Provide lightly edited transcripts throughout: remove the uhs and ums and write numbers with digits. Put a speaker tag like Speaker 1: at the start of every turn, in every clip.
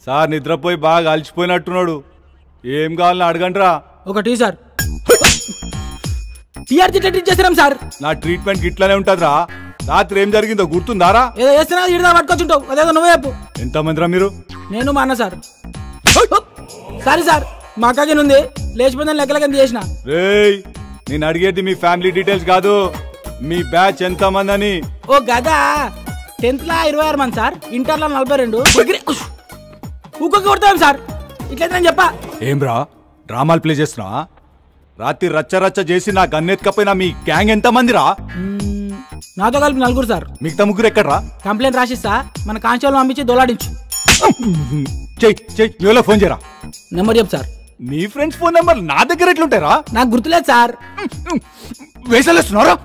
Speaker 1: Sir నిద్రపోయి బాగా అలసిపోయినట్టున్నాడు. ఏం కావాలని అడగండిరా.
Speaker 2: ఒక టీ సార్. టీఆర్జీ ట్రీట్ చేసినాం సార్.
Speaker 1: నా ట్రీట్మెంట్ ఇట్లానే ఉంటదిరా. రాత్రి ఏం జరిగిందో గుర్తుందారా?
Speaker 2: ఏదో చేస్తున్నా ఇడదా పట్టుకొచ్చుంటావు. అదేదో నువ్వే చెప్పు.
Speaker 1: ఎంతమందిరా మీరు?
Speaker 2: నేను మా అన్న సార్. సారీ సార్, మా అక్కకి ఉంది లేచిపోయిందని లెక్కలకి చేసిన.
Speaker 1: రేయ్, నేను అడిగేది మీ ఫ్యామిలీ డీటెయిల్స్ కాదు, మీ బ్యాచ్ ఎంత మంది అని.
Speaker 2: ఓ గదా, 10th లో 26 మంది సార్, ఇంటర్ లో 42. ఊకొక్క కొడతాం సార్. ఇట్లయితే నేను చెప్పా.
Speaker 1: ఏం రా డ్రామాలు ప్లే చేస్తున్నావా? రాత్రి రచ్చ రచ్చ చేసి నా గన్నెత్తుకపోయినా మీ గ్యాంగ్ ఎంత మందిరా?
Speaker 2: నాతో కలిపి 4 సార్.
Speaker 1: మిగతా 3 ఎక్కడ్రా?
Speaker 2: కంప్లైంట్ రాసిస్తా, మన కానిస్టేబుల్ పంపించి దొలాడించు.
Speaker 1: చెయ్యి ఫోన్ చేయరా.
Speaker 2: నెంబర్ చెప్పు సార్.
Speaker 1: నీ ఫ్రెండ్స్ ఫోన్ నెంబర్ నా దగ్గర ఎట్లుంటారా?
Speaker 2: నాకు గుర్తులేదు సార్.
Speaker 1: వేసలేస్తున్నారా?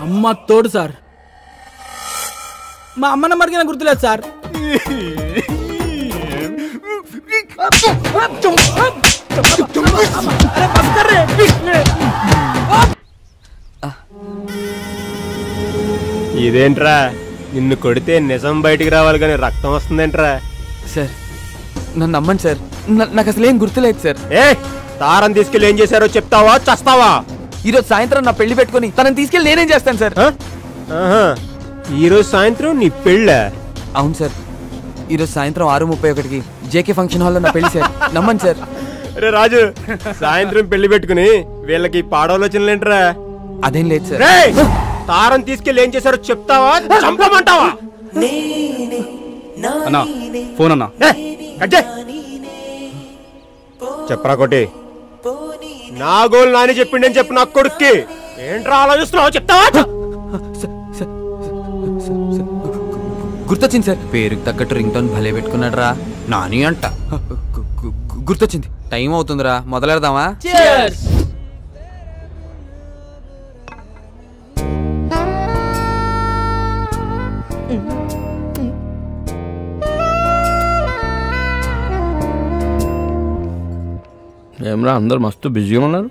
Speaker 2: అమ్మ తోడు సార్. మా అమ్మ నెంబర్కి నాకు గుర్తులేదు సార్.
Speaker 3: ఇదేంట్రా, నిన్ను కొడితే నిజం బయటికి రావాలి కానీ రక్తం వస్తుందేంట్రా?
Speaker 4: సార్ నన్ను నమ్మండి సార్, నాకు అసలు ఏం గుర్తులేదు సార్.
Speaker 3: ఏ తారం తీసుకెళ్ళి ఏం చేశారో చెప్తావా చస్తావా?
Speaker 4: ఈరోజు సాయంత్రం నా పెళ్లి పెట్టుకుని తనని తీసుకెళ్ళి నేనేం చేస్తాను సార్?
Speaker 3: ఈరోజు సాయంత్రం నీ పెళ్ళ?
Speaker 4: అవును సార్, ఈరోజు సాయంత్రం 6:31కి జేకే ఫంక్షన్ హాల్లో నా పెళ్లి సార్. నమ్మండి సార్.
Speaker 3: రే రాజు, సాయంత్రం పెళ్లి పెట్టుకుని వీళ్ళకి పాడవలోచనలేంట్రా?
Speaker 4: అదేం లేదు సార్.
Speaker 3: తారం తీసుకెళ్ళి ఏం చేశారో చెప్తావా చంపమంటావా?
Speaker 1: అన్నా ఫోన్ అన్నా.
Speaker 3: చెప్పరా కొట్టి. నా గోల్ నాని చెప్పిండని చెప్పు నా కొడుక్కి. ఏంట్రా ఆలోచిస్తున్నావు చెప్తావా?
Speaker 4: గుర్తొచ్చింది సార్, పేరుకి తగ్గట్టు రింగ్ టోన్ భలే పెట్టుకున్నాడు రా నాని అంట. గుర్తొచ్చింది, టైం అవుతుందిరా, మొదలెడదామా?
Speaker 5: ఏమరా అందరు మస్తు బిజీగా ఉన్నారు.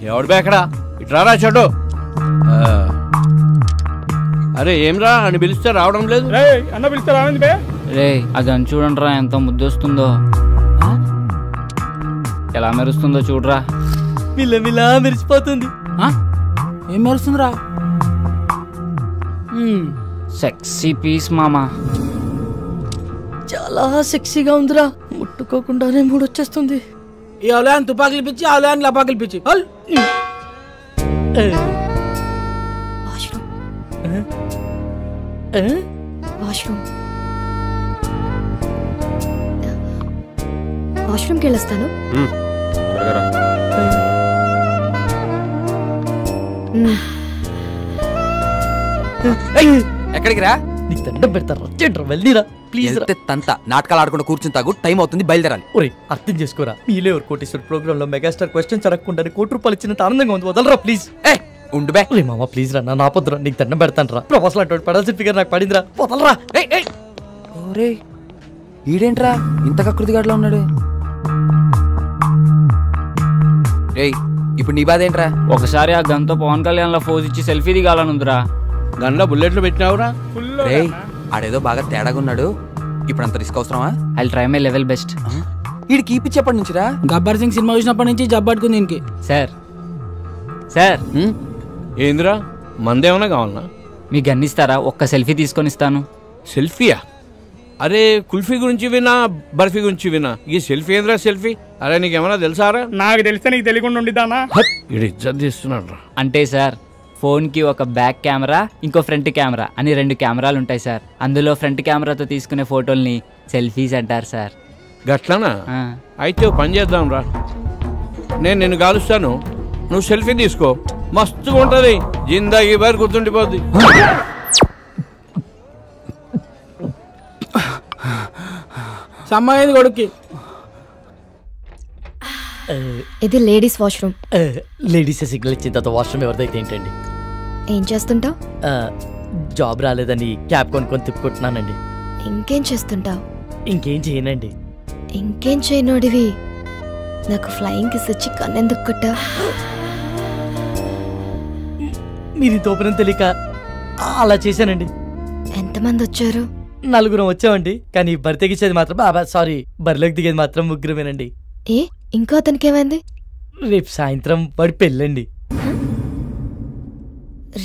Speaker 1: ఎవడు బేకడా ఇట్రారా చెడు.
Speaker 5: అరే ఏమ్రా అని పిలిస్తే రావడం లేదు.
Speaker 2: అన్న పిలిస్తే రావండి బే.
Speaker 6: రే అది అని చూడండిరా, ఎంత ముద్దొస్తుందో, ఎలా మెరుస్తుందో చూడరా.
Speaker 2: మిల్లమిలా మెరిసిపోతుంది. ఏం మెరుస్తుందిరా?
Speaker 6: సెక్సీ పీస్ మామా.
Speaker 7: చాలా సెక్సీగా ఉందిరా, ముట్టుకోకుండానే మూడొచ్చేస్తుంది.
Speaker 2: ఈ అవలయాన్ని తుపాకులు పిచ్చి, అవలయాన్ని లపాకులు పిచ్చి.
Speaker 7: వాష్రూమ్కి వెళ్ళొస్తాను.
Speaker 4: ఎక్కడికి రా?
Speaker 7: నీకు దండం పెడతారా? వెళ్ళిరా ప్లీజ్.
Speaker 4: తంత నాటకాలు ఆడకుండా కూర్చుని తాగు, టైం అవుతుంది, బయలుదేరాలి.
Speaker 7: ఒరే అర్థం చేసుకోరా, మీలే ఎవరు కోటేశ్వర ప్రోగ్రామ్ లో మెగాస్టార్ క్వశ్చన్స్ అడగకుండా ₹1 ఇచ్చినంత ఆనందంగా ఉంది. వదలరా ప్లీజ్.
Speaker 4: ఉండు బే.
Speaker 7: మామ ప్లీజ్ రా, నా పొద్దురా, నీకు దండం పెడతాను రా. ప్రొఫెసర్ అటువంటి పడాల్సిన ఫిగర్ నాకు పడిందిరా, వదలరా.
Speaker 4: ఓరే ఈడేంట్రా ఇంత కకృతిగాడ్లా ఉన్నాడు? రేయ్ ఇప్పుడు నీ బాధ ఏంట్రా?
Speaker 6: ఒకసారి ఆ గన్తో పవన్ కళ్యాణ్ లో ఫోజ్ ఇచ్చి సెల్ఫీ దిగాలనుందిరా.
Speaker 5: గన్లో బుల్లెట్లు పెట్టినావురా?
Speaker 4: రేయ్ ఆడేదో బాగా తేడాగా ఉన్నాడు, ఇప్పుడు అంత రిస్క్ అవసరమా?
Speaker 6: I try my level best.
Speaker 4: ఈడు కీపిచ్చేప్పటి నుంచిరా?
Speaker 2: గబ్బర్ సింగ్ సినిమా చూసినప్పటి నుంచి జబ్బట్టుకుంది దీనికి.
Speaker 6: సార్ సార్
Speaker 5: ఏందిరా, మందేమన్నా కావాలన్నా?
Speaker 6: మీ గన్ ఇస్తారా? ఒక్క సెల్ఫీ తీసుకొని ఇస్తాను.
Speaker 5: సెల్ఫీయా? అరే కుల్ఫీ గురించి వినా, బర్ఫీ గురించి వినా, ఈ సెల్ఫీ ఏంద్రా సెల్ఫీ? అరే నీకేమన్నా తెలుసారా?
Speaker 2: నాకు తెలిస్తే నీకు తెలియకుండా ఉండిద్దానా?
Speaker 5: ఇడు ఇజ్జత్ చేస్తున్నాడు రా.
Speaker 6: అంటే సార్ ఫోన్కి ఒక బ్యాక్ కెమెరా, ఇంకో ఫ్రంట్ కెమెరా అని 2 కెమెరాలు ఉంటాయి సార్. అందులో ఫ్రంట్ కెమెరాతో తీసుకునే ఫోటోల్ని సెల్ఫీస్ అంటారు సార్.
Speaker 5: గట్లనా? అయితే పని చేద్దాం రా, నేను నిన్ను కాలుస్తాను, నువ్వు సెల్ఫీ తీసుకో, మస్తుగా ఉంటుంది, జిందాగీ బారి గుర్తుండిపోద్ది.
Speaker 2: సమ్మాయింది కొడుక్కి.
Speaker 7: ఇది లేడీస్ వాష్రూమ్.
Speaker 8: లేడీస్ సిగ్నల్ ఇచ్చిన తర్వాత వాష్రూమ్ ఎవరిదైతే ఏంటండి?
Speaker 7: ఏం చేస్తుంటావు?
Speaker 8: జాబ్ రాలేదని క్యాబ్ కొనుక్కొని తిప్పుకుంటున్నానండి.
Speaker 7: ఇంకేం చేస్తుంటావు?
Speaker 8: ఇంకేం చేయనండి.
Speaker 7: ఇంకేం చేయనోడివి నాకు ఫ్లయింగ్ కిస్ ఇచ్చి కన్నెందుకు కొట్టా?
Speaker 8: మీరు తోపనం తెలియక అలా చేశానండి.
Speaker 9: ఎంతమంది వచ్చారు?
Speaker 8: 4 వచ్చామండి. కానీ బరి తెగించేది మాత్రం సారీ బరిలోకి దిగేది మాత్రం 3
Speaker 9: ఏ ఇంకా అతనికి ఏమైంది?
Speaker 8: రేపు సాయంత్రం వాడి పెళ్ళండి.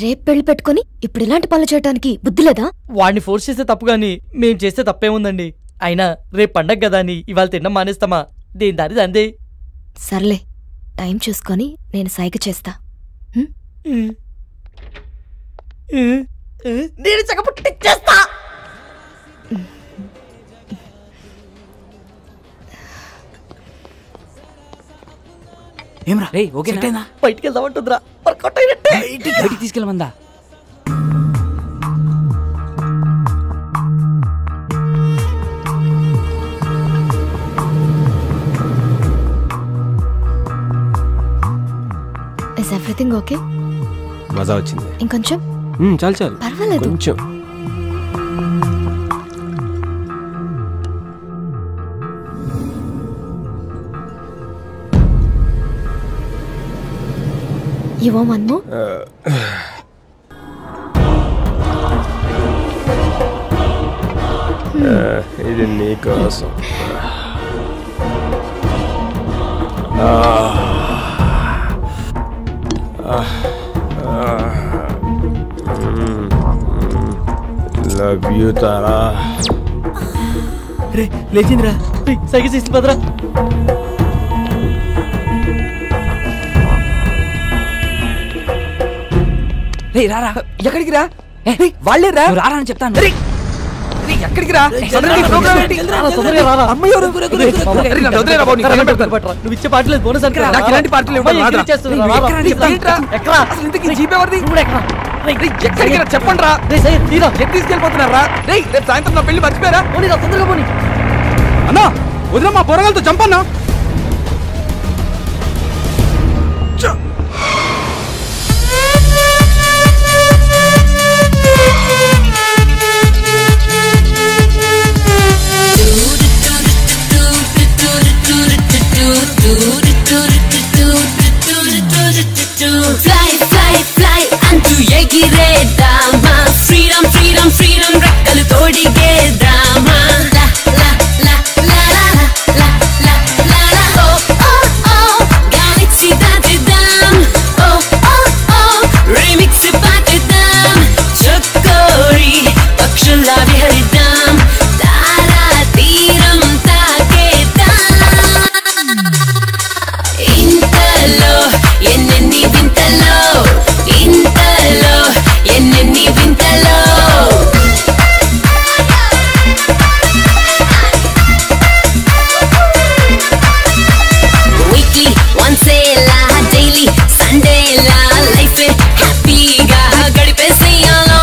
Speaker 9: రేపు పెళ్లి పెట్టుకుని ఇప్పుడు ఇలాంటి పనులు చేయడానికి బుద్ధి లేదా?
Speaker 8: వాడిని ఫోర్స్ చేస్తే తప్పు గాని మేం చేస్తే తప్పేముందండి. అయినా రేపు పండగ కదా అని ఇవాళ తినడం మానేస్తామా? దేని దారి అందే.
Speaker 9: సర్లే టైం చూసుకొని నేను సైగ చేస్తా.
Speaker 8: నేను చక్కపుట్టిచ్చేస్తా.
Speaker 6: ఏమ్రా రే ఓకేనా?
Speaker 8: బయటికి వెళ్దామంటుందిరా. వర్కౌట్ అయినట్టే.
Speaker 6: బయటికి తీసుకెళ్ళమందా?
Speaker 9: Is everything okay?
Speaker 3: మజా వచ్చింది.
Speaker 9: ఇంకొంచెం
Speaker 3: చాలు చాలు
Speaker 9: పర్వాలేదు.
Speaker 3: కొంచెం
Speaker 9: You want one more?
Speaker 3: ఇది నీకోసం. Love you Tara.
Speaker 2: రే లేచిందిరా.
Speaker 8: సైకిల్ చేసి పదరా.
Speaker 4: రే రారా. ఎక్కడికి రా? వాళ్ళే రా. రారా అని చెప్తాను. ఎక్కడికి రా?
Speaker 8: నువ్వు ఇచ్చే పార్టీ లేదు. బోనస్ అంటే
Speaker 4: నాకు ఇలాంటి పార్టీలు ఎక్కడికి రా చెప్పండి రా. తీసుకెళ్ళిపోతున్నారా? రేపు సాయంత్రం నా పెళ్లి మర్చిపోయారా?
Speaker 8: తొందరగా పోనీ.
Speaker 1: అన్నా వదిన మా పొరగాలతో చంపన్నా.
Speaker 10: Fly, fly, fly అంటూ ఎగిరేద్దామా. ఫ్రీడమ్ ఫ్రీడమ్ ఫ్రీడమ్ రెక్కలు తోడిగేద్దామా. లా లా లా లా లా లా లా లా. ఓ ఓ ఓ గెలాక్సీ దాటిద్దాం. ఓ ఓ ఓ రీమిక్స్ పాటిద్దాం. చక్కోరి పక్షుల్లా విహరిద్దాం. తారా తీరం తాకేద్దాం. ఇంతలో ఎన్నెన్ని వింతలో, ఇంతలో ఎన్నెన్ని వింతలో. వీక్లీ వన్సేలా డైలీ సండేలా లైఫ్ హ్యాపీగా గడిపేసేయాలో.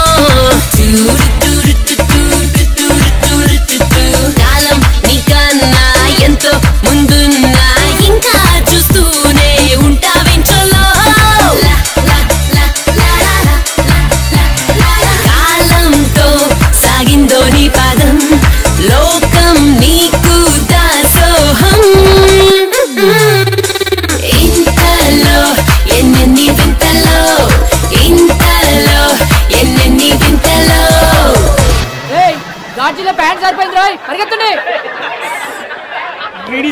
Speaker 10: కాలం నీకన్నా ఎంతో ముందున్నా ఇంకా చూస్తూనే ఉంటావించలో. కాలంతో సాగిందో నీ పాదం. లోకం నీకు దాసోహం. ఇంతలో ఎన్నెన్ని వింతలో, ఇంతలో ఎన్నెన్ని వింతలో.
Speaker 6: గాజులో ప్యాంట్ సరిపోయింది రాయ్ పరిగెత్తండి.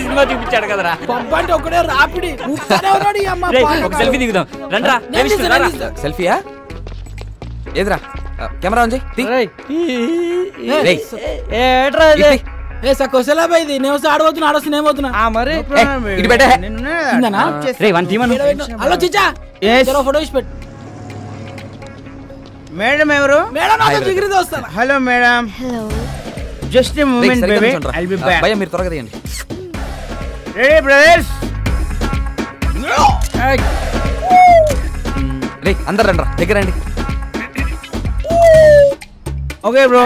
Speaker 8: సినిమా చూపించాడు కదరా.
Speaker 2: పంపంటే ఒకడే రాపిడి
Speaker 6: ఒక సెల్ఫీ దిగుదాం రండ్రా.
Speaker 4: సెల్ఫీయా? ఏదిరా కెమెరా ఉంది.
Speaker 2: ఏ సకోసలా ఇది నేను ఆడబోతున్నా ఆడొస్తున్నా ఏమవుతున్నా
Speaker 4: ఇటు పెట్టే.
Speaker 6: రే వన్ టీమను
Speaker 2: హలో చిచ్చా ఫోటో ఇచ్చి పెట్టు.
Speaker 11: మేడం ఎవరు?
Speaker 2: మేడం జిగిరి వస్తాను.
Speaker 11: Hello madam.
Speaker 9: Hello
Speaker 11: just a moment baby. I'll be back.
Speaker 4: భయ్యా మీరు త్వరగా తీయండి.
Speaker 11: Ready brothers?
Speaker 4: రే అందరు రండి దగ్గర రండి.
Speaker 11: Okay bro.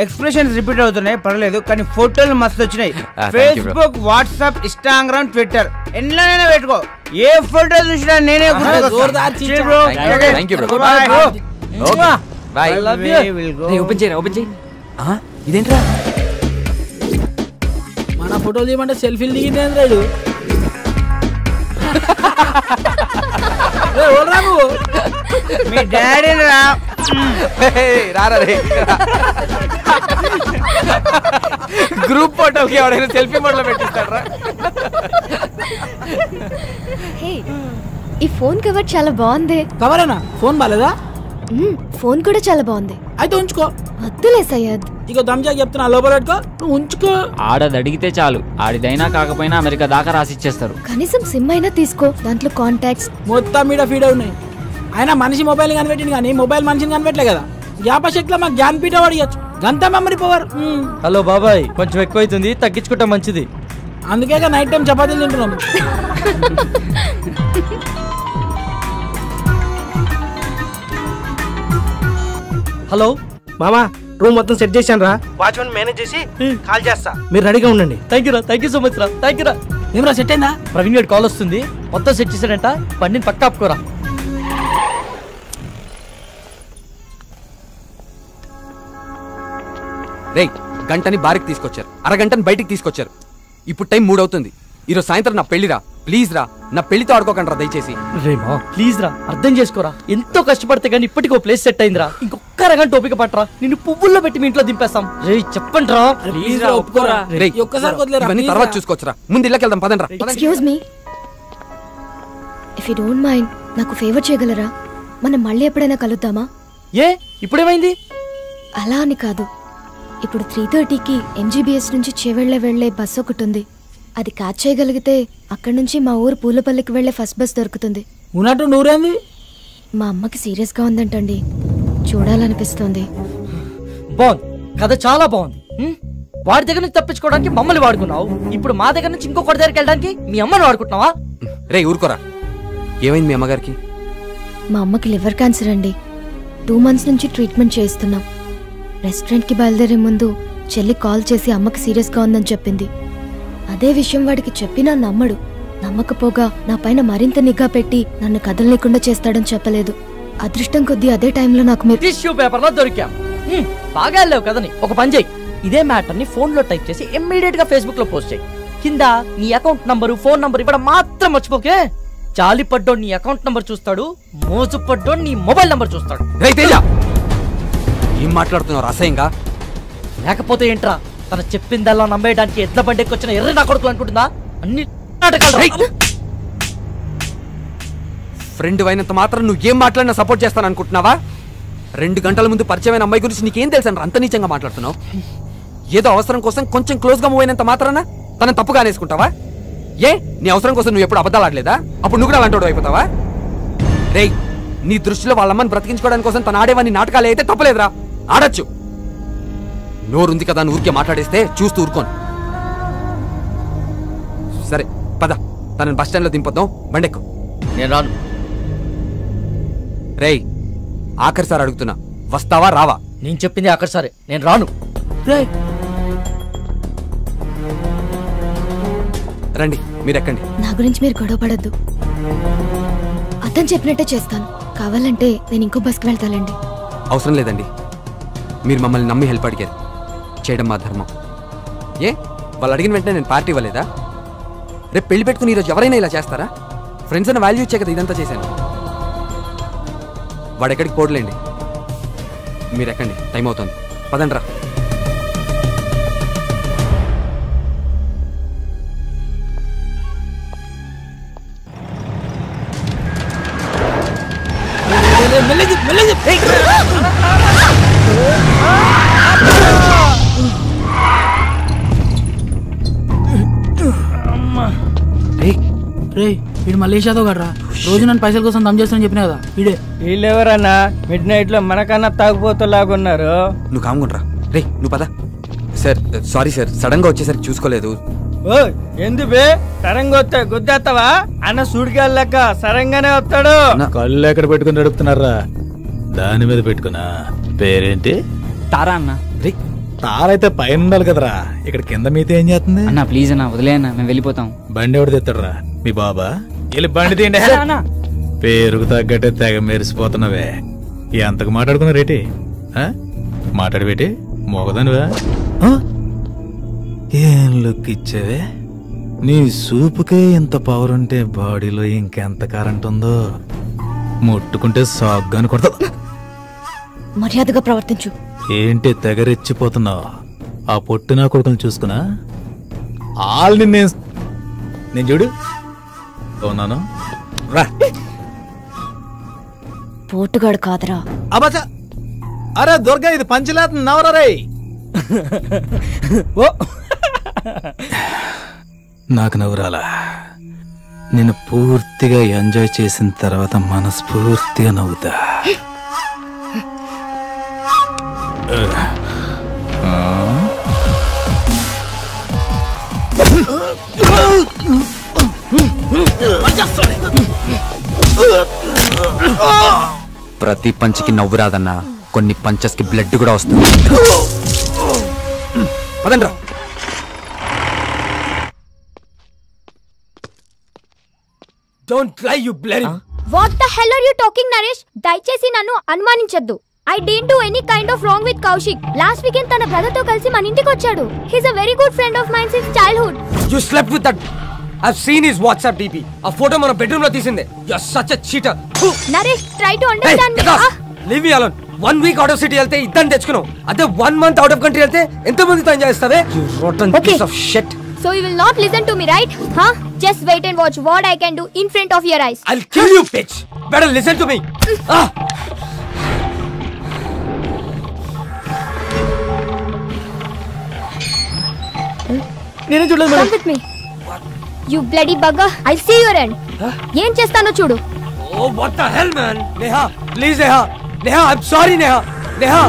Speaker 11: ఎక్స్ప్రెషన్స్ రిపీట్ అవుతున్నాయి పర్లేదు కానీ ఫోటోలు మస్తు వచ్చినాయి.
Speaker 4: thank you, bro.
Speaker 11: Facebook, WhatsApp, Instagram, Twitter ఎన్నైనా పెట్టుకో. ఏ ఫోటో చూసినా నేనే bro.
Speaker 4: Thank you bro. Bye.
Speaker 6: Open చేయరా ఓపెన్ చేయి.
Speaker 4: ఇదేంట్రా?
Speaker 2: మన ఫోటోలు తీయమంటే సెల్ఫీలు దిగింది రాడు.
Speaker 11: మీ డాడీ రా
Speaker 4: రారా రే గ్రూప్ ఫోటోకి ఎవడైనా సెల్ఫీ మోడ్లో పెట్టిస్తాడరా
Speaker 9: ఈ ఫోన్ కవర్ చాలా బాగుంది.
Speaker 2: కవరేనా? ఫోన్ బాలేదా?
Speaker 9: ఫోన్ కూడా చాలా బాగుంది.
Speaker 2: అయితే ఉంచుకో.
Speaker 9: వద్దులే సయ్యద్.
Speaker 2: ఇక దమ్జా చెప్తున్నా, లోపల పెట్టుకో, నువ్వు ఉంచుకో.
Speaker 6: ఆడది అడిగితే చాలు, ఆడిదైనా కాకపోయినా అమెరికా దాకా రాసిచ్చేస్తారు.
Speaker 9: కనీసం సిమ్ అయినా తీసుకో, దాంట్లో కాంటాక్ట్స్
Speaker 2: మొత్తం మీద ఫీడ్ ఉన్నాయి. అయినా మనిషి మొబైల్ కనిపెట్టింది కానీ మొబైల్ మనిషిని కనిపెట్టలే కదా. జ్ఞాపశక్తిలో మాకు జ్ఞానపీఠ పడియచ్చు, గంత మెమరీ పవర్.
Speaker 8: హలో బాబాయ్, కొంచెం ఎక్కువైతుంది, తగ్గించుకుంటా మంచిది.
Speaker 2: అందుకే నైట్ టైం చపాతీలు తింటున్నాం.
Speaker 11: హలో మామా, రూమ్ మొత్తం సెట్ చేశాను రా. వాచ్మెన్ మేనేజ్ చేసి కాల్ చేస్తా, మీరు రెడీగా ఉండండి.
Speaker 8: థ్యాంక్ యూ రా, థ్యాంక్ యూ సో మచ్ రా, థ్యాంక్ యూ రా.
Speaker 2: ఏమరా సెట్ అయిందా?
Speaker 8: ప్రవీణ్ గారి కాల్ వస్తుంది, మొత్తం సెట్ చేశాడంట, బండిని పక్క ఆపుకోరా.
Speaker 4: రే గంటని బారికి తీసుకొచ్చారు, అరగంటని బయటికి తీసుకొచ్చారు. ఇప్పుడు టైం 3 అవుతుంది. ఈరోజు సాయంత్రం నా పెళ్లిరా, ప్లీజ్ రా, నా పెళ్లితో ఆడుకోకండి రా దయచేసి.
Speaker 8: రేమా ప్లీజ్ రా, అర్థం చేసుకోరా. ఎంతో కష్టపడితే గానీ ఇప్పటికో ప్లేస్ సెట్ అయిందిరా. ఇంకొక అరగంట ఓపిక పట్టరా, నిన్ను పువ్వుల్లో పెట్టి మీ ఇంట్లో దింపేస్తాం. రే చెప్పండి రా,
Speaker 2: ప్లీజ్ రా, ఒప్పుకోరా. ఒక్కసారి వదిలేరా,
Speaker 4: ఇవన్నీ తర్వాత చూసుకోవచ్చురా, ముందు ఇళ్ళకి వెళ్దాం పదండి రా.
Speaker 9: Excuse me, if you don't mind నాకు ఫేవర్ చేయగలరా? మనం మళ్ళీ ఎప్పుడైనా కలుద్దామా?
Speaker 8: ఏ ఇప్పుడేమైంది?
Speaker 9: అలా అని కాదు, ఇప్పుడు 3:30కి MGBS నుంచి చేవెళ్ళే వెళ్లే బస్ ఒకటి ఉంది. అది క్యాచ్ చేయగలిగితే అక్కడి నుంచి మా ఊరు పూలపల్లికి వెళ్లే ఫస్ట్ బస్ దొరుకుతుంది.
Speaker 2: ఉన్నట్టు నూరేంది?
Speaker 9: మా అమ్మకి సీరియస్ గా ఉందంటండి, చూడాలనిపిస్తోంది.
Speaker 8: బాగుంది, కథ చాలా బాగుంది. వాడి దగ్గర నుంచి తప్పించుకోవడానికి మమ్మల్ని వాడుకున్నావు, ఇప్పుడు మా దగ్గర నుంచి ఇంకొకటి దగ్గరికి వెళ్ళడానికి మీ అమ్మని వాడుకుంటున్నావా?
Speaker 4: రే ఊరుకోరా, ఏమైంది మీ అమ్మగారికి?
Speaker 9: మా అమ్మకి లివర్ క్యాన్సర్ అండి. 2 months నుంచి ట్రీట్మెంట్ చేస్తున్నాం. రెస్టారెంట్కి బయలుదేరే ముందు చెల్లి కాల్ చేసి అమ్మకి సీరియస్గా ఉందని చెప్పింది. అదే విషయం వాడికి చెప్పినా నమ్మడు. నమ్మకపోగా నా పైన మరింత నిఘా పెట్టి నన్ను కదలలేకుండా చేస్తాడని చెప్పలేదు. అదృష్టం కొద్దీ అదే టైంలో నాకు మీరు
Speaker 8: టిష్యూ పేపర్లో దొరికాం. బాగా వెళ్ళావు కదని. ఒక పని చేయి, ఇదే మ్యాటర్ ని ఫోన్ లో టైప్ చేసి ఇమ్మీడియట్ గా ఫేస్బుక్ లో పోస్ట్ చేయి. కింద నీ అకౌంట్ నంబరు, ఫోన్ నంబర్ ఇవ్వడం మాత్రం మర్చిపోకే. జాలి పడ్డోడు నీ అకౌంట్ నంబర్ చూస్తాడు, మోజు పడ్డోడు నీ మొబైల్ నంబర్ చూస్తాడు.
Speaker 4: ఏం మాట్లాడుతున్నావు అసహ్యంగా?
Speaker 8: లేకపోతే ఏంట్రా, తన చెప్పిందల్లా నమ్మేయడానికి ఎడ్ల బండికి వచ్చిన ఎర్ర నా కొడుకులు అనుకుంటుందా? అన్ని నాటకాలు.
Speaker 4: ఫ్రెండ్ అయినంత మాత్రం నువ్వు ఏం మాట్లాడినా సపోర్ట్ చేస్తాను అనుకుంటున్నావా? 2 గంటల ముందు పరిచయమైన అమ్మాయి గురించి నీకేం తెలుసా? అంత నీచంగా మాట్లాడుతున్నావు. ఏదో అవసరం కోసం కొంచెం క్లోజ్ గా మూవ్ అయినంత మాత్రాన తనని తప్పుగా అనేసుకుంటావా? ఏ నీ అవసరం కోసం నువ్వు ఎప్పుడు అబద్ధాలు ఆడలేదా? అప్పుడు నువ్వు కూడా అలాంటి అయిపోతావా? రేయ్, నీ దృష్టిలో వాళ్ళమ్మని బ్రతికించుకోవడానికి కోసం తను ఆడేవాన్ని నాటకాలు అయితే తప్పలేదురా, ఆడొచ్చు. నోరుంది కదా ఊరికే మాట్లాడేస్తే చూస్తూ ఊరుకోను. సరే పద, తనని బస్ స్టాండ్ లో దింపొద్దాం, బండెక్కు.
Speaker 8: నేను రాను.
Speaker 4: రేయ్ ఆఖరిసారి అడుగుతున్నా, వస్తావా రావా?
Speaker 8: నేను చెప్పింది ఆఖరిసారి, నేను రాను.
Speaker 4: రండి మీరు ఎక్కండి.
Speaker 9: నా గురించి మీరు గొడవ పడద్దు, అతను చెప్పినట్టే చేస్తాను. కావాలంటే నేను ఇంకో బస్కి వెళ్తానండి.
Speaker 4: అవసరం లేదండి, మీరు మమ్మల్ని నమ్మి హెల్ప్ అడిగారు, చేయడం మా ధర్మం. ఏ వాళ్ళు అడిగిన వెంటనే నేను పార్టీ ఇవ్వలేదా? రేపు పెళ్లి పెట్టుకుని ఈరోజు ఎవరైనా ఇలా చేస్తారా? ఫ్రెండ్స్ అని వాల్యూ ఇచ్చే కదా ఇదంతా చేశాను. వాడు ఎక్కడికి పోడలేండి, మీరు ఎక్కండి, టైం అవుతుంది, పదండి రా.
Speaker 2: వీడు మలేషియాతో గడ్రా, రోజు నన్ను పైసల కోసం దమ్ చేస్తానని చెప్పినా కదా వీడే.
Speaker 11: వీళ్ళెవరన్నా మిడ్ నైట్ లో మనకన్నా తాగుపోతలాగున్నారు.
Speaker 4: నువ్వు కాముకుంట్రా. రే నువ్వు పద. సార్ సారీ సార్, సడన్ గా వచ్చేసరికి చూసుకోలేదు.
Speaker 11: ఓ ఎందు బే సరంగా వస్తాయి గుద్దేస్తావా? అన్న సుడిగాళ్ళక సరంగానే వస్తాడు.
Speaker 1: కళ్ళు ఎక్కడ పెట్టుకుని నడుపుతున్నారా? దాని మీద పెట్టుకున్నా. పేరేంటి?
Speaker 6: తారా అన్న.
Speaker 1: రే తారైతే పైన ఉండాలి కదరా, ఇక్కడ కింద మీతో ఏం చేస్తుంది?
Speaker 6: అన్న ప్లీజ్ అన్న, వదిలే అన్న, మేము వెళ్ళిపోతాం.
Speaker 1: బండి ఎవడు తెస్తాడరా? మీ బాబా? వెళ్ళి బండి తీయండి. పేరుకు తగ్గట్టే తెగ మెరిసిపోతున్నావే. ఎంతకు మాట్లాడుకున్నా రేటి? మాట్లాడబెట్టి మోగదానివా? ఏం లుక్ ఇచ్చావే? నీ సూపుకే ఇంత పవర్ ఉంటే బాడీలో ఇంకెంత కరెంట్ ఉందో. ముట్టుకుంటే సాగ్గాని కొడతా.
Speaker 9: మర్యాదగా ప్రవర్తించు.
Speaker 1: ఏంటి తెగరెచ్చిపోతున్నావు? ఆ పొట్టినా కొడుకుని చూసుకున్నా ఆల్ని నేను చూడు ఉన్నాను రా.
Speaker 9: పోటుగాడు కాదరా.
Speaker 1: అబ్బా అరే దుర్గా ఇది పంచలేత నవరే. నాకు నవ్వురాలా? నేను పూర్తిగా ఎంజాయ్ చేసిన తర్వాత మనస్ఫూర్తిగా నవ్వుతా.
Speaker 4: ప్రతి పంచికి నవ్వు రాదన్నా, కొన్ని పంచెస్ కి బ్లడ్ కూడా వస్తుంది. పదండ్రా.
Speaker 12: Don't lie, you bloody.
Speaker 13: What the hell are you talking, Naresh? దయచేసి నన్ను అనుమానించొద్దు. I didn't do any kind of wrong with Kaushik. Last weekend తన బ్రదర్ తో కలిసి మన ఇంటికి వచ్చాడు. He's a very good friend of mine since childhood.
Speaker 12: You slept with that. I've seen his WhatsApp DP. ఆ photo మన bedroom లో తీసిందే. You're such a cheater.
Speaker 13: Naresh, try to understand me.
Speaker 12: Leave me alone. 1 week out of city వెళ్తే ఇద్దరిని తెచ్చుకున్నావు. అదే 1 month out of country వెళ్తే ఎంత మందితో ఎంజాయ్ చేస్తావే? You rotten piece of shit.
Speaker 13: So you will not listen to me, right? Huh? Just wait and watch what I can do in front of your eyes.
Speaker 12: I'll kill you, bitch. Better listen to me.
Speaker 2: నేనే చూడలేదు.
Speaker 13: Come with me. You bloody bugger. I'll see your end. ఏం చేస్తానో చూడు.
Speaker 12: Oh, what the hell, man? Neha, please, Neha. Neha, I'm sorry, Neha. Neha,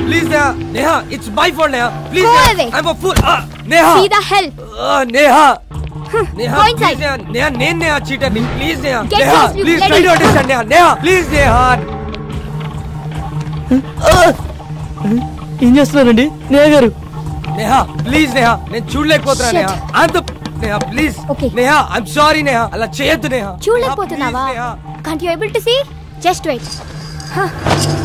Speaker 12: please, Neha. Neha, it's my fault, Neha. Please,
Speaker 13: Go
Speaker 12: Neha.
Speaker 13: away.
Speaker 12: I'm a fool. Neha.
Speaker 13: See the hell.
Speaker 12: Neha. Neha,
Speaker 13: Go
Speaker 12: please,
Speaker 13: inside.
Speaker 12: Neha. Neha, Neha, cheater. Please, Neha.
Speaker 13: Get
Speaker 12: Neha,
Speaker 13: lost, you
Speaker 12: please try
Speaker 13: bloody-
Speaker 12: to understand, Neha. Neha, please, Neha.
Speaker 2: ఏం చేస్తున్నారండి నేహ గారు?
Speaker 12: Neha, please, Neha. నేను చూడలేకపోతున్నా, Neha. I'm the... Neha, please.
Speaker 13: Okay.
Speaker 12: Neha, I'm sorry, Neha. అలా చేయొద్దు, Neha.
Speaker 13: చూడలేకపోతున్నావా? Can't you able to see? Just wait.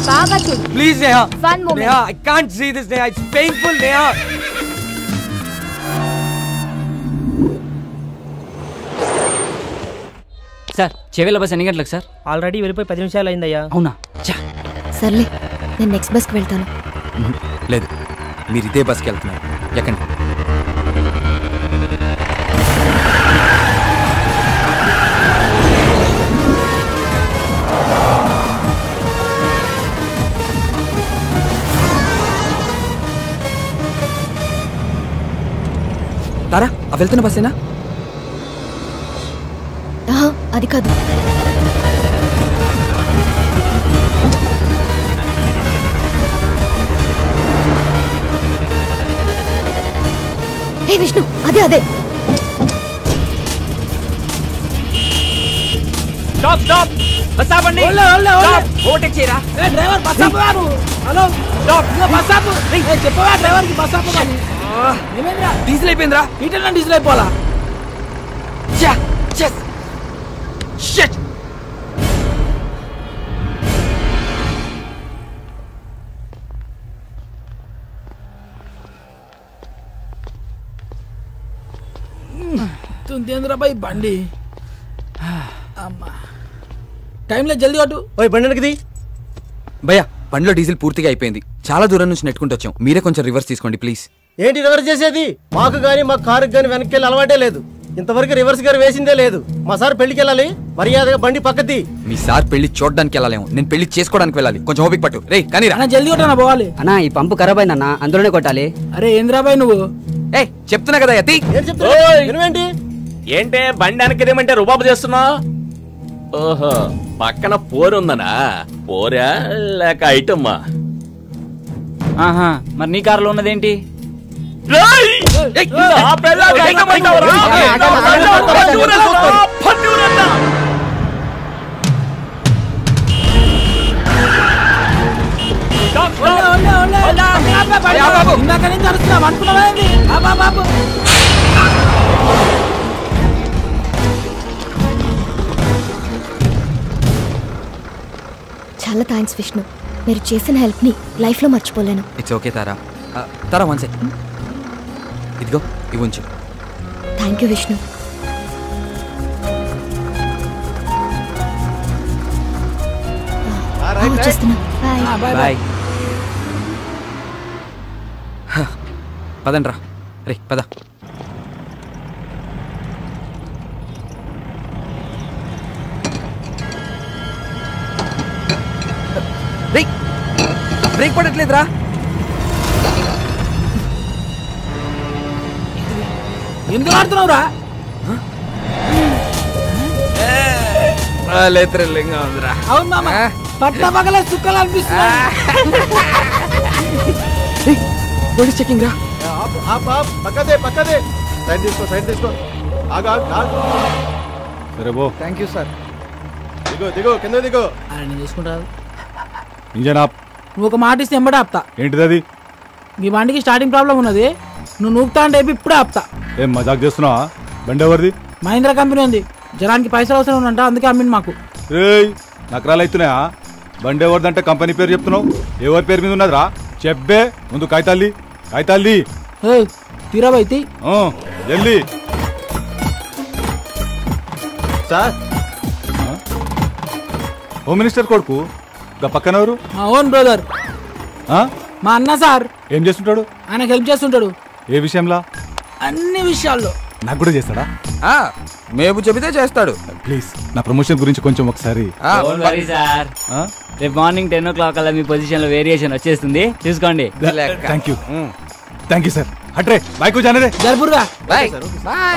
Speaker 13: బాగా చూడు.
Speaker 12: Please, Neha.
Speaker 13: One moment.
Speaker 12: Neha, I can't see this, Neha. It's painful, Neha.
Speaker 6: Sir చెవిల bus ఎన్ని గంటలకు sir?
Speaker 8: Already వెళ్ళిపోయి 10 నిమిషాలు అయిందయ్యా.
Speaker 6: అవునా?
Speaker 9: సర్లే, నేను నెక్స్ట్ బస్కి వెళ్తాను.
Speaker 4: లేదు, మీరు ఇదే బస్కి వెళ్తున్నారు. ఎక్కండి. తారా, ఆ వెళ్తున్న బస్సేనా?
Speaker 9: అది కాదు. ఏ విష్ణు, అదే అదే.
Speaker 6: స్టాప్ స్టాప్, బస్ ఆపండి. ఓవర్టేక్ చేయరా.
Speaker 2: డ్రైవర్ బస్ ఆపు బాబు. హలో స్టాప్, బస్ ఆపు. చెప్పవా డ్రైవర్ కి బస్ ఆపు బాబు. ఏమైందిరా?
Speaker 4: డీజిల్ అయిపోయిందిరా.
Speaker 2: ఈటన్నా డీజిల్ అయిపోవాలా?
Speaker 4: షిట్.
Speaker 2: తుందేంద్రా బాయ్ బండి. అమ్మా టైంలో జల్దీ కొట్టు.
Speaker 8: ఓయ్ బండి వెనక్కి.
Speaker 4: భయ్యా, బండిలో డీజిల్ పూర్తిగా అయిపోయింది. చాలా దూరం నుంచి నెట్టుకుంటూ వచ్చాం. మీరే కొంచెం రివర్స్ తీసుకోండి ప్లీజ్.
Speaker 14: ఏంటి రివర్స్ చేసేది? మాకు గానీ మా కారుకి గానీ వెనక్కి వెళ్ళి అలవాటే లేదు. ఇంతవరకు రివర్స్ గారు వేసిందే లేదు. మా సార్ పెళ్లికి వెళ్ళాలి, మర్యాదగా బండి పక్కది.
Speaker 4: మీ సార్ పెళ్లి చూడడానికి వెళ్ళాలేము, నేను పెళ్లి చేసుకోవడానికి వెళ్ళాలి. కొంచెం ఓపిక పట్టు. రే కానీ
Speaker 2: జల్దీ కొట్టా పోవాలి.
Speaker 8: అన్నా ఈ పంపు ఖరాబ్ అయిందన్నా, అందులోనే కొట్టాలి.
Speaker 2: అరే ఏంద్రాబాయ్ నువ్వు?
Speaker 4: ఏ చెప్తున్నా కదా యతి.
Speaker 14: ఏంటి
Speaker 15: ఏంటే బండి వెనక్కిదేమంటే రుబాబు చేస్తున్నా? ఓహో, పక్కన పోరుందనా? పోరా లేక ఐటమ్మా?
Speaker 6: ఆహా, మరి నీ కారులో ఉన్నదేంటి?
Speaker 2: ఇందాక నుంచి అరుస్తున్నావు అనుకున్నావేంటి? బాబు
Speaker 9: చాలా థ్యాంక్స్ విష్ణు, మీరు చేసిన హెల్ప్ని లైఫ్లో మర్చిపోలేను.
Speaker 4: It's okay Tara. Tara one second, ఇదిగో ఇవి ఉంచు.
Speaker 9: Thank you Vishnu. వచ్చేస్తున్నా. Bye
Speaker 4: bye. పదండ్రా రే పద. రే బ్రేక్ పడట్లేదురా.
Speaker 2: ఎందుకు ఆడుతున్నావురా?
Speaker 4: థ్రిల్లింగ్గా ఉందిరా.
Speaker 2: అవును మామ, పట్ట పగల చుక్కలు అనిపిస్తుంది.
Speaker 4: చెకింగ్ రా.
Speaker 14: పక్కదే సైడ్ తీసుకో ఆగా.
Speaker 3: సరే బో.
Speaker 14: Thank you sir. దిగో కింద దిగో.
Speaker 2: నేను చూసుకుంటాను.
Speaker 3: ఇంజన్ ఆప్.
Speaker 2: నువ్వు ఒక మాట ఇస్తే ఎంబడే ఆపుతా.
Speaker 3: ఏంటిది అది?
Speaker 2: మీ బండికి స్టార్టింగ్ ప్రాబ్లం ఉన్నది, నువ్వు నూపుతా అంటే ఇప్పుడే ఆపుతా.
Speaker 3: ఏం మజాక్ చేస్తున్నావా? బండి ఎవరిది?
Speaker 2: మహీంద్రా కంపెనీ ఉంది, జనానికి పైసలు అవసరం ఉందంట, అందుకే అమ్మింది మాకు.
Speaker 3: రేయ్ నకరాలు అవుతున్నాయా? బండి ఎవరిదంటే కంపెనీ పేరు చెప్తున్నావు, ఎవరి పేరు మీద ఉన్నదిరా? చెప్పే ముందు కాగితాల్ది.
Speaker 2: తీరాబైతి
Speaker 3: జల్దీ.
Speaker 14: సార్
Speaker 3: హోమ్ మినిస్టర్ కొడుకు గా పక్కన ఎవరు?
Speaker 2: మా ఓన్ బ్రదర్, మా అన్న సార్.
Speaker 3: ఏం చేస్తుంటాడు?
Speaker 2: ఆయనకు హెల్ప్ చేస్తుంటాడు.
Speaker 3: ఏ విషయంలో?
Speaker 2: అన్ని విషయాల్లో.
Speaker 3: నాకు కూడా చేస్తాడా?
Speaker 4: మేము చెబితే చేస్తాడు.
Speaker 3: ప్లీజ్ నా ప్రమోషన్ గురించి కొంచెం ఒకసారి.
Speaker 6: సార్ రేపు మార్నింగ్ 10 o'clock అలా మీ పొజిషన్ లో వేరియేషన్ వచ్చేస్తుంది, చూసుకోండి.
Speaker 3: Thank you sir. హట్రే బైక్ జానరే
Speaker 2: జర్పుర్గా.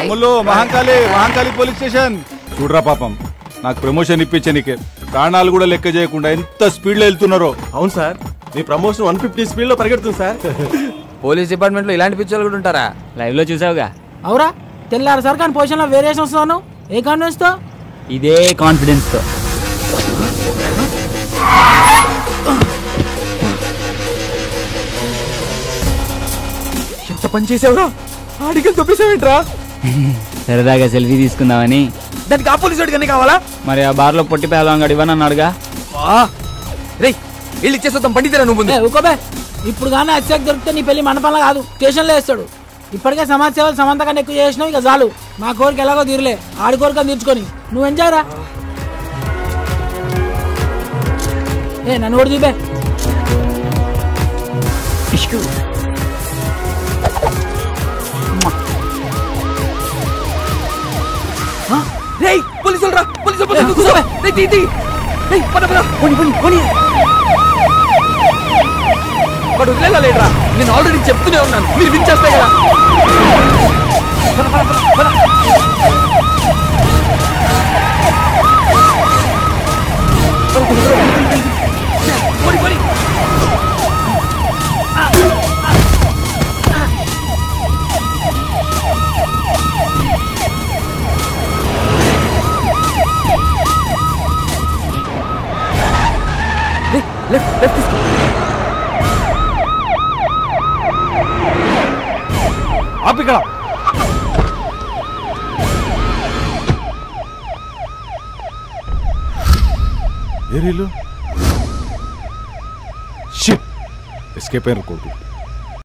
Speaker 3: Ammulu Mahankali police station. చూడరా పాపం, నాకు ప్రమోషన్ ఇప్పించే నీకే ప్రాణాలు కూడా లెక్క చేయకుండా ఎంత స్పీడ్ లో వెళ్తున్నారో.
Speaker 14: అవును సార్, మీ ప్రమోషన్ 150 స్పీడ్ లో పరిగెడుతుంది సార్.
Speaker 4: పోలీస్ డిపార్ట్మెంట్ లో ఇలాంటి పిక్చర్లు కూడా ఉంటారా?
Speaker 6: లైవ్ లో చూసావుగా.
Speaker 2: అవురా తెల్లారు సార్, కానీ పొజిషన్ లో వేరియేషన్ వస్తున్నాను. ఏ కాన్ఫిడెన్స్ తో?
Speaker 6: ఇదే కాన్ఫిడెన్స్ తో.
Speaker 4: ఎంత పని చేసావురా? ఆడికి తొప్పేసావేంట్రా?
Speaker 6: సరదాగా సెల్ఫీ తీసుకుందామని.
Speaker 4: దానికి ఆ పోలీసు వాడికి కావాలా?
Speaker 6: మరి ఆ బార్ లో పొట్టి పేలవాడు ఇవ్వనన్నాడుగా.
Speaker 4: రే ఇల్లు ఇచ్చేస్తాం, పండితేరా నువ్వు.
Speaker 2: ఊకోబే, ఇప్పుడు కానీ అత్యాక్ దొరికితే నీ పెళ్లి మండపంలో కాదు, స్టేషన్లో వేస్తాడు. ఇప్పటికే సమాజ సేవలు సమంత కన్నా ఎక్కువ చేసినావు, ఇక చాలు. మా కోరిక ఎలాగో తీరలే, ఆడి కోరిక తీర్చుకొని నువ్వు ఎంజాయ్ రా. నన్ను కూడా చూపే.
Speaker 4: పోలీసులు రా, పోలీసులు వాడు వదిలేరా? నేను ఆల్రెడీ చెప్తూనే ఉన్నాను, మీరు వినిచేస్తాయి కదా. లెఫ్ట్ తీసుకో.
Speaker 3: ఆపిక్కడ ఏరీలు షిట్ ఎస్కేప్ అయిన కొడుకు.